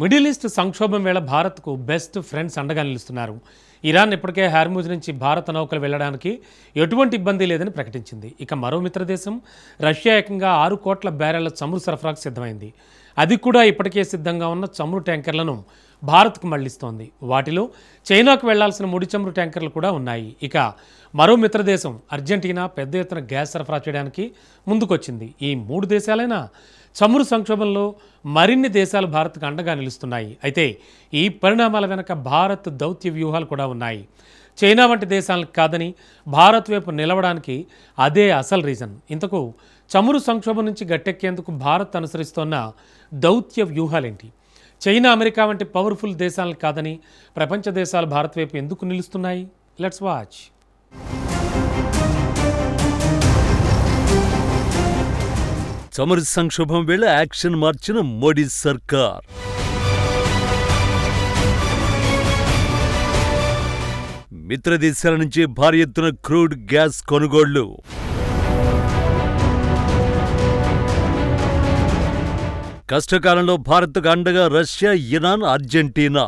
Middle east సంక్షోభం వేళ భారత్కు బెస్ట్ ఫ్రెండ్స్ అండగా నిలుస్తున్నారు. ఇరాన్ ఇప్పటికే హార్ముజ్ నుంచి భారత నౌకలు వెళ్లడానికి ఎటువంటి ఇబ్బంది లేదని ప్రకటించింది. ఇక మరో మిత్రదేశం రష్యా ఏకంగా 6 కోట్ల బ్యారెళ్ల చమురు సరఫరాకు సిద్ధమైంది. అది కూడా ఇప్పటికే సిద్ధంగా ఉన్న చమురు ట్యాంకర్లను భారత్కు మళ్లిస్తోంది. వాటిలో చైనాకు వెళ్లాల్సిన ముడి చమురు ట్యాంకర్లు కూడా ఉన్నాయి. ఇక మరో మిత్రదేశం అర్జెంటీనా పెద్ద ఎత్తున గ్యాస్ సరఫరా చేయడానికి ముందుకొచ్చింది. ఈ 3 దేశాలైనా చమురు సంక్షోభంలో మరిన్ని దేశాలు భారత్కు అండగా నిలుస్తున్నాయి. అయితే ఈ పరిణామాల వెనక భారత్ దౌత్య వ్యూహాలు కూడా ఉన్నాయి. చైనా వంటి దేశాలకు కాదని భారత్ వైపు నిలవడానికి అదే అసలు రీజన్. ఇంతకు చమురు సంక్షోభం నుంచి గట్టెక్కేందుకు భారత్ అనుసరిస్తోన్న దౌత్య వ్యూహాలేంటి? చైనా, అమెరికా వంటి పవర్ఫుల్ దేశాలకు కాదని ప్రపంచ దేశాలు భారత్ వైపు ఎందుకు నిలుస్తున్నాయి? Let's watch. చమురు సంక్షోభం వేళ యాక్షన్ మార్చిన మోడీ సర్కార్. మిత్ర దేశాల నుంచి భారీ ఎత్తున క్రూడ్ గ్యాస్ కొనుగోళ్లు. కష్టకాలంలో భారత్కు అండగా రష్యా, ఇరాన్, అర్జెంటీనా.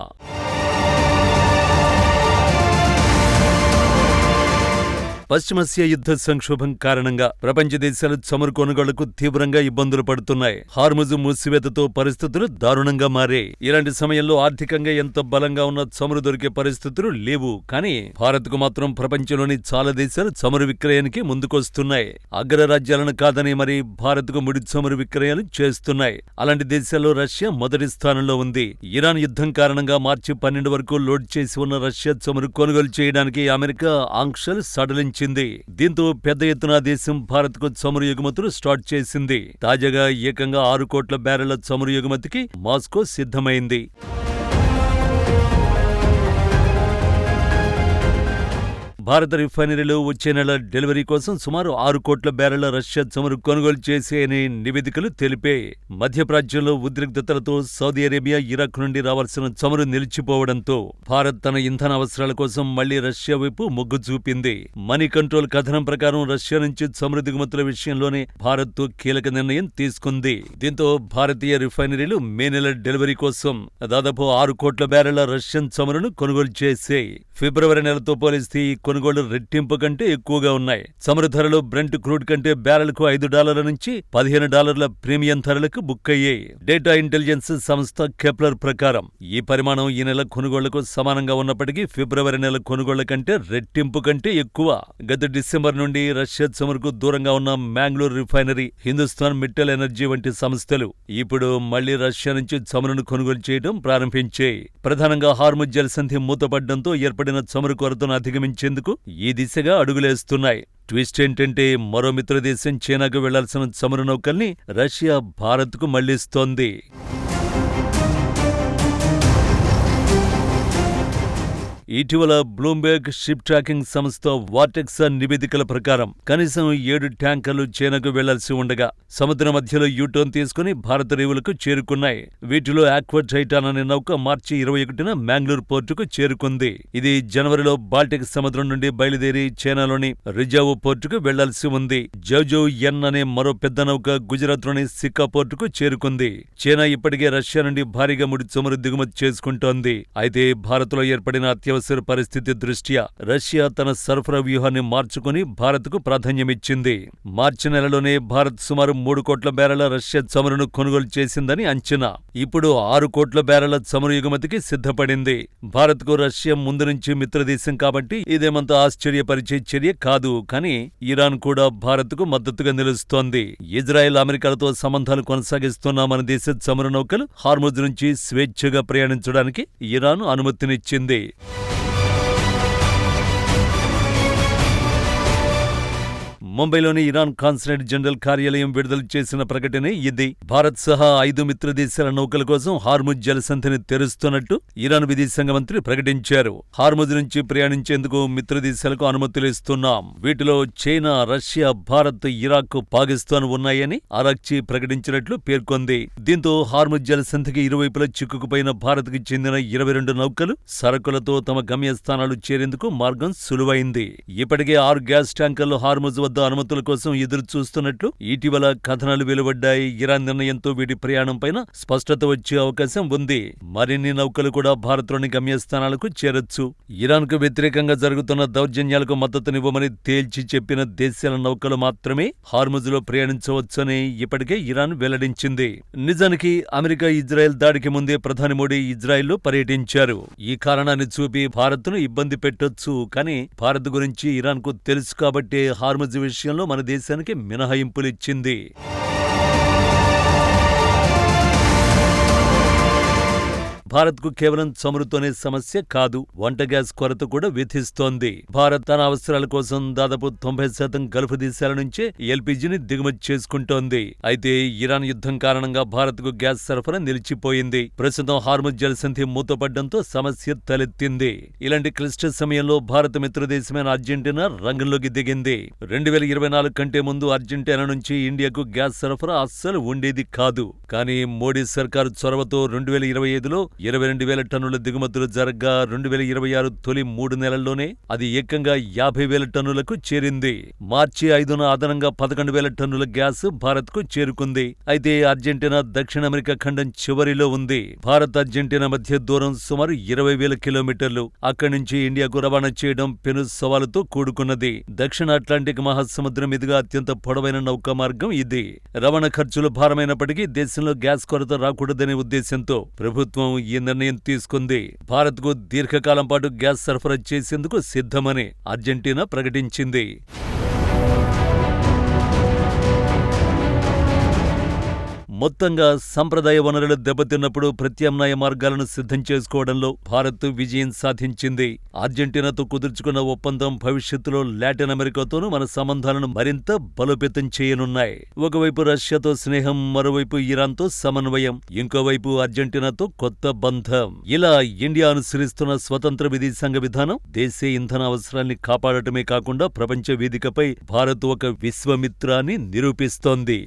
పశ్చిమాసియా యుద్ధ సంక్షోభం కారణంగా ప్రపంచ దేశాలు చమురు కొనుగోళ్లకు తీవ్రంగా ఇబ్బందులు పడుతున్నాయి. హార్ముజు మూసివేతతో పరిస్థితులు దారుణంగా మారాయి. ఇలాంటి సమయంలో ఆర్థికంగా ఎంత బలంగా ఉన్న చమురు దొరికే పరిస్థితులు లేవు. కానీ భారత్కు మాత్రం ప్రపంచంలోని చాలా దేశాలు చమురు విక్రయానికి ముందుకొస్తున్నాయి. అగ్రరాజ్యాలను కాదని మరి భారత్కు ముడి చమురు విక్రయాలు చేస్తున్నాయి. అలాంటి దేశాల్లో రష్యా మొదటి స్థానంలో ఉంది. ఇరాన్ యుద్ధం కారణంగా మార్చి 12 వరకు లోడ్ చేసి ఉన్న రష్యా చమురు కొనుగోలు చేయడానికి అమెరికా ఆంక్షలు సడలించింది. దీంతో పెద్ద ఎత్తున దేశం భారత్కు చమురు ఎగుమతులు స్టార్ట్ చేసింది. తాజాగా ఏకంగా 6 కోట్ల బ్యారెళ్ల చమురు ఎగుమతికి మాస్కో సిద్ధమైంది. భారత రిఫైనరీలో వచ్చే నెల డెలివరీ కోసం సుమారు 6 కోట్ల బ్యారెళ్ల రష్యా చమురు కొనుగోలు చేసేయని నివేదికలు తెలిపాయి. మధ్యప్రాచ్యంలో ఉద్రిక్తతలతో సౌదీ అరేబియా, ఇరాక్ నుండి రావాల్సిన చమురు నిలిచిపోవడంతో భారత్ తన ఇంధన అవసరాల కోసం మళ్లీ రష్యా వైపు మొగ్గు చూపింది. మనీ కంట్రోల్ కథనం ప్రకారం రష్యా నుంచి చమురు దిగుమతుల విషయంలోనే భారత్ కీలక నిర్ణయం తీసుకుంది. దీంతో భారతీయ రిఫైనరీలు మే నెల డెలివరీ కోసం దాదాపు 6 కోట్ల బ్యారెళ్ల రష్యన్ చమురును కొనుగోలు చేశాయి. ఫిబ్రవరి నెలతో పోలిస్తే ఈ కొనుగోళ్లు రెట్టింపు కంటే ఎక్కువగా ఉన్నాయి. చమురు ధరలు బ్రెంట్ క్రూడ్ కంటే బ్యారెల్కు $5 నుంచి $15 ప్రీమియం ధరలకు బుక్ అయ్యాయి. డేటా ఇంటెలిజెన్స్ సంస్థ కెప్లర్ ప్రకారం ఈ పరిమాణం ఈ నెల కొనుగోళ్లకు సమానంగా ఉన్నప్పటికీ ఫిబ్రవరి నెల కొనుగోళ్ల కంటే రెట్టింపు కంటే ఎక్కువ. గత డిసెంబర్ నుండి రష్యా చమురుకు దూరంగా ఉన్న మ్యాంగ్లూర్ రిఫైనరీ, హిందుస్థాన్ మిట్టల్ ఎనర్జీ వంటి సంస్థలు ఇప్పుడు మళ్లీ రష్యా నుంచి చమురును కొనుగోలు చేయడం ప్రారంభించాయి. ప్రధానంగా హార్ముజ్ జలసంధి మూతపడ్డంతో ఏర్పడిన చమురు కొరతను అధిగమించేందుకు ఈ దిశగా అడుగులేస్తున్నాయి. ట్విస్ట్ ఏంటంటే మరో మిత్రదేశం చైనాకు వెళ్లాల్సిన చమురు నౌకల్ని రష్యా భారత్కు మళ్లిస్తోంది. ఇటీవల బ్లూంబెర్గ్ షిప్ ట్రాకింగ్ సంస్థ వార్టెక్సా నివేదికల ప్రకారం కనీసం 7 ట్యాంకర్లు చైనాకు వెళ్లాల్సి ఉండగా సముద్ర మధ్యలో యూటర్న్ తీసుకుని భారత రేవులకు చేరుకున్నాయి. వీటిలో ఆక్వా టైటాన్ అనే నౌక మార్చి 21న మ్యాంగ్లూర్ పోర్టుకు చేరుకుంది. ఇది జనవరిలో బాల్టిక్ సముద్రం నుండి బయలుదేరి చైనాలోని రిజావో పోర్టుకు వెళ్లాల్సి ఉంది. జౌజౌ ఎన్ అనే మరో పెద్ద నౌక గుజరాత్లోని సిక్కా పోర్టుకు చేరుకుంది. చైనా ఇప్పటికే రష్యా నుండి భారీగా ముడి చమురు దిగుమతి చేసుకుంటోంది. అయితే భారత్లో ఏర్పడిన అత్యవసర పరిస్థితి దృష్ట్యా రష్యా తన సరఫరా వ్యూహాన్ని మార్చుకుని భారత్కు ప్రాధాన్యమిచ్చింది. మార్చి నెలలోనే భారత్ సుమారు 3 కోట్ల బ్యారెళ్ల రష్యా చమురును కొనుగోలు చేసిందని అంచనా. ఇప్పుడు 6 కోట్ల బ్యారెళ్ల చమురు ఎగుమతికి సిద్ధపడింది. భారత్కు రష్యా ముందు నుంచి మిత్రదేశం కాబట్టి ఇదేమంత ఆశ్చర్యపరిచే చర్య కాదు. కానీ ఇరాన్ కూడా భారత్కు మద్దతుగా నిలుస్తోంది. ఇజ్రాయెల్, అమెరికాలతో సంబంధాలు కొనసాగిస్తున్న మన దేశ చమురు నౌకలు హార్ముజ్ నుంచి స్వేచ్ఛగా ప్రయాణించడానికి ఇరాన్ అనుమతినిచ్చింది. ముంబైలోని ఇరాన్ కాన్సులేట్ జనరల్ కార్యాలయం విడుదల చేసిన ప్రకటనే ఇది. భారత్ సహా 5 మిత్ర దేశాల నౌకల కోసం హార్ముజ్ జలసంధిని తెరుస్తున్నట్టు ఇరాన్ విదేశాంగ మంత్రి ప్రకటించారు. హార్ముజ్ నుంచి ప్రయాణించేందుకు మిత్ర దేశాలకు అనుమతులిస్తున్నాం. వీటిలో China, Russia, Bharat, Iraq, Pakistan ఉన్నాయని ఆరాక్చీ ప్రకటించినట్లు పేర్కొంది. దీంతో హార్ముజ్ జలసంధికి ఇరువైపులా చిక్కుకుపోయిన భారత్కి చెందిన 22 నౌకలు సరకులతో తమ గమ్యస్థానాలు చేరేందుకు మార్గం సులువైంది. ఇప్పటికే 6 గ్యాస్ ట్యాంకర్లు హార్ముజ్ వద్ద అనుమతుల కోసం ఎదురు చూస్తున్నట్లు ఇటీవల కథనాలు వెలువడ్డాయి. ఇరాన్ నిర్ణయంతో వీటి ప్రయాణంపైన స్పష్టత వచ్చే అవకాశం ఉంది. మరిన్ని నౌకలు కూడా భారత్లోని గమ్యస్థానాలకు చేరొచ్చు. ఇరాన్కు వ్యతిరేకంగా జరుగుతున్న దౌర్జన్యాలకు మద్దతునివ్వమని తేల్చి చెప్పిన దేశాల నౌకలు మాత్రమే హార్ముజ్లో ప్రయాణించవచ్చని ఇప్పటికే ఇరాన్ వెల్లడించింది. నిజానికి అమెరికా ఇజ్రాయెల్ దాడికి ముందే ప్రధాని మోడీ ఇజ్రాయెల్లో పర్యటించారు. ఈ కారణాన్ని చూపి భారత్ను ఇబ్బంది పెట్టొచ్చు. కానీ భారత్ గురించి ఇరాన్కు తెలుసు కాబట్టే హార్ముజ్ విషయంలో మన దేశానికి మినహాయింపులిచ్చింది. భారత్కు కేవలం చమురుతోనే సమస్య కాదు, వంట గ్యాస్ కొరత కూడా విధిస్తోంది. భారత్ తన అవసరాల కోసం దాదాపు 90% గల్ఫ్ దేశాల నుంచే ఎల్పీజీని దిగుమతి చేసుకుంటోంది. అయితే ఇరాన్ యుద్ధం కారణంగా భారత్కు గ్యాస్ సరఫరా నిలిచిపోయింది. ప్రస్తుతం హార్ముజ్ జలసంధి మూతపడ్డంతో సమస్య తలెత్తింది. ఇలాంటి క్లిష్ట సమయంలో భారత మిత్రదేశమైన అర్జెంటీనా రంగంలోకి దిగింది. 2024 కంటే ముందు అర్జెంటీనా నుంచి ఇండియాకు గ్యాస్ సరఫరా అస్సలు ఉండేది కాదు. కానీ మోడీ సర్కారు చొరవతో 2025లో 22,000 టన్నుల దిగుమతులు జరగ్గా 2026 తొలి 3 నెలల్లోనే అది ఏకంగా 50,000 టన్నులకు చేరింది. మార్చి 5న అదనంగా 11,000 టన్నుల గ్యాస్ భారత్కు చేరుకుంది. అయితే అర్జెంటీనా దక్షిణ అమెరికా ఖండం చివరిలో ఉంది. భారత్ అర్జెంటీనా మధ్య దూరం సుమారు 20,000 కిలోమీటర్లు. అక్కడి నుంచి ఇండియాకు రవాణా చేయడం పెను సవాలుతో కూడుకున్నది. దక్షిణ అట్లాంటిక్ మహాసముద్రం మీదుగా అత్యంత పొడవైన నౌకా మార్గం ఇది. రవాణా ఖర్చులు భారమైనప్పటికీ దేశంలో గ్యాస్ కొరత రాకూడదనే ఉద్దేశంతో ప్రభుత్వం ఈ నిర్ణయం తీసుకుంది. భారత్కు దీర్ఘకాలం పాటు గ్యాస్ సరఫరా చేసేందుకు సిద్ధమని అర్జెంటీనా ప్రకటించింది. మొత్తంగా సంప్రదాయ వనరులు దెబ్బతిన్నప్పుడు ప్రత్యామ్నాయ మార్గాలను సిద్ధం చేసుకోవడంలో భారత్ విజయం సాధించింది. అర్జెంటీనాతో కుదుర్చుకున్న ఒప్పందం భవిష్యత్తులో లాటిన్ అమెరికాతోనూ మన సంబంధాలను మరింత బలోపేతం చేయనున్నాయి. ఒకవైపు రష్యాతో స్నేహం, మరోవైపు ఇరాన్తో సమన్వయం, ఇంకోవైపు అర్జెంటీనాతో కొత్త బంధం. ఇలా ఇండియా అనుసరిస్తున్న స్వతంత్ర విదేశాంగ విధానం దేశీయ ఇంధన అవసరాల్ని కాపాడటమే కాకుండా ప్రపంచ వేదికపై భారత్ ఒక విశ్వమిత్ర అని నిరూపిస్తోంది.